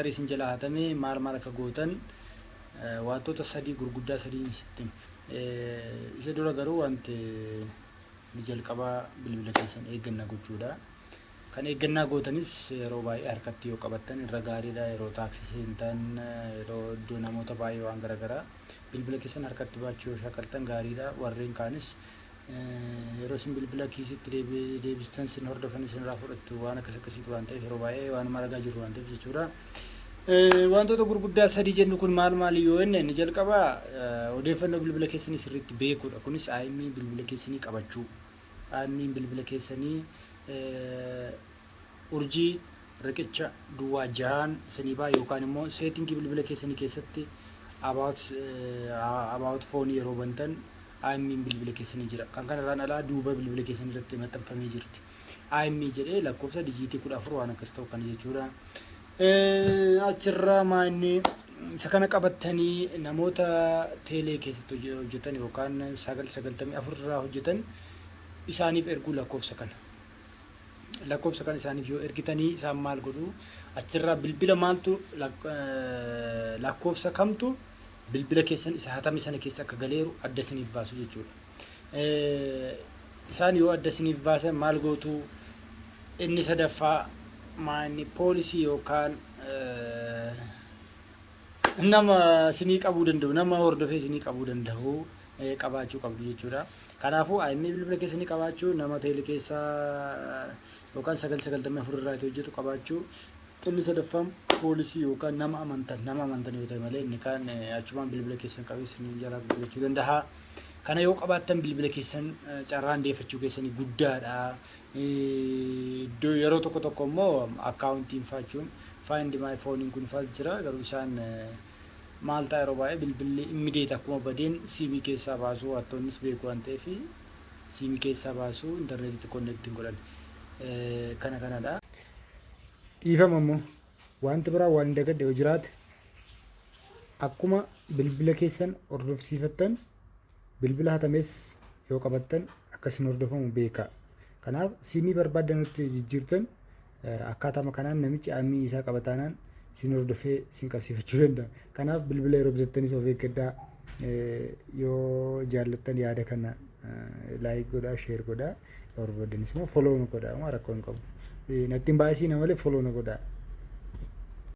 isin jala hatamee maal akka gootan wantoota sadii gurguddaa sadii sitti isa dura garuu wanti ni jalqabaa bilbila keessan eeggannaa gochuudha. Kan eeggannaa gootanis yeroo baay'ee harkatti yoo qabattan irra gaariidha. Yeroo taaksii seentan yeroo iddoo namoota baay'ee waan garaagaraa bilbila keessan harkatti baachuu yoo shakaltan gaariidha. Warreen kaanis yeroo isin bilbila kiisitti deebistan sin hordofan isin irraa fudhattu waan akkasitti waan ta'eef yeroo baay'ee waan maragaa jiru waan ta'eef jechuudha. Wantoota gurguddaa sadii jennu kun maal yoo inni jalqabaa odeeffannoo bilbila keessanii sirriitti beekuudha. Kunis IMEI bilbila keessanii qabachuu. IMEI bilbila keessanii urjii riqicha duwwaa jahaan sanii baa yookaan immoo seetingii bilbila keessanii keessatti about foonii yeroo bantan IMEI bilbila keessanii jira. Kan kanarraan alaa duuba bilbila keessanii irratti maxxanfamee jirti. IMEI jedhee lakkoofsa dijiitii 14 waan akkas ta'u kana jechuudha. Achirraa maanni isa kana qabatanii namoota teelee keessatti hojjetan yookaan 994 irraa hojjetan isaaniif erguu lakkoofsa kana isaaniif yoo ergitanii isaan maal godhu achirraa bilbila maaltu lakkoofsa kamtu bilbila keessan isa hatame sana keessa akka galeeru adda isiniif baasu jechuudha. Isaan yoo adda isiniif baasan maal gootu inni sadaffaa maanni poolisii yookaan nama isinii qabuu danda'u nama hordofee isinii qabuu danda'u qabaachuu qabdu jechuudha. Kanaafuu IMEI bilbila keessanii qabaachuu nama teelee keessaa yookaan 994 irraa hojjetu qabaachuu. Inni sadaffaan poolisii yookaan nama amantan yoo ta'e malee inni kaan achumaan bilbila keessan qabee isin jalaa gurgurachuu danda'a. Kana yoo qabaattan bilbila keessan carraan deeffachuu keessanii guddaadha. Yeroo tokko immoo akkaawuntiin faachuun find my phone kun faas jira. Garuu isaan maal ta'a yeroo baay'ee bilbilli immediate akkuma badeen siimii keessaa baasuu hattoonnis beeku waan ta'eef siimii keessaa baasuu intarneetitti konneektiin godhan kanadha. Dhiifama immoo wanti biraa waan dagadde yoo jiraate akkuma bilbila keessan hordofsiifattan bilbila hatames yoo qabattan akkasiin hordofamu beekaa. Kanaaf siimii barbaaddanutti jijjiirtan akkaatama kanaan namichi IMEI isaa qabataanaan sin hordofee sin qabsiifachuu danda'a. Kanaaf bilbila yeroo bitattanis of eeggadhaa. Yoo jaallattan yaada kana laayik godhaa, sheer godhaa. Yoo barbaaddanis immoo foloo nu godhaa. Rakkoo hin qabu. Natti hin baay'isiin malee foloo nu godhaa.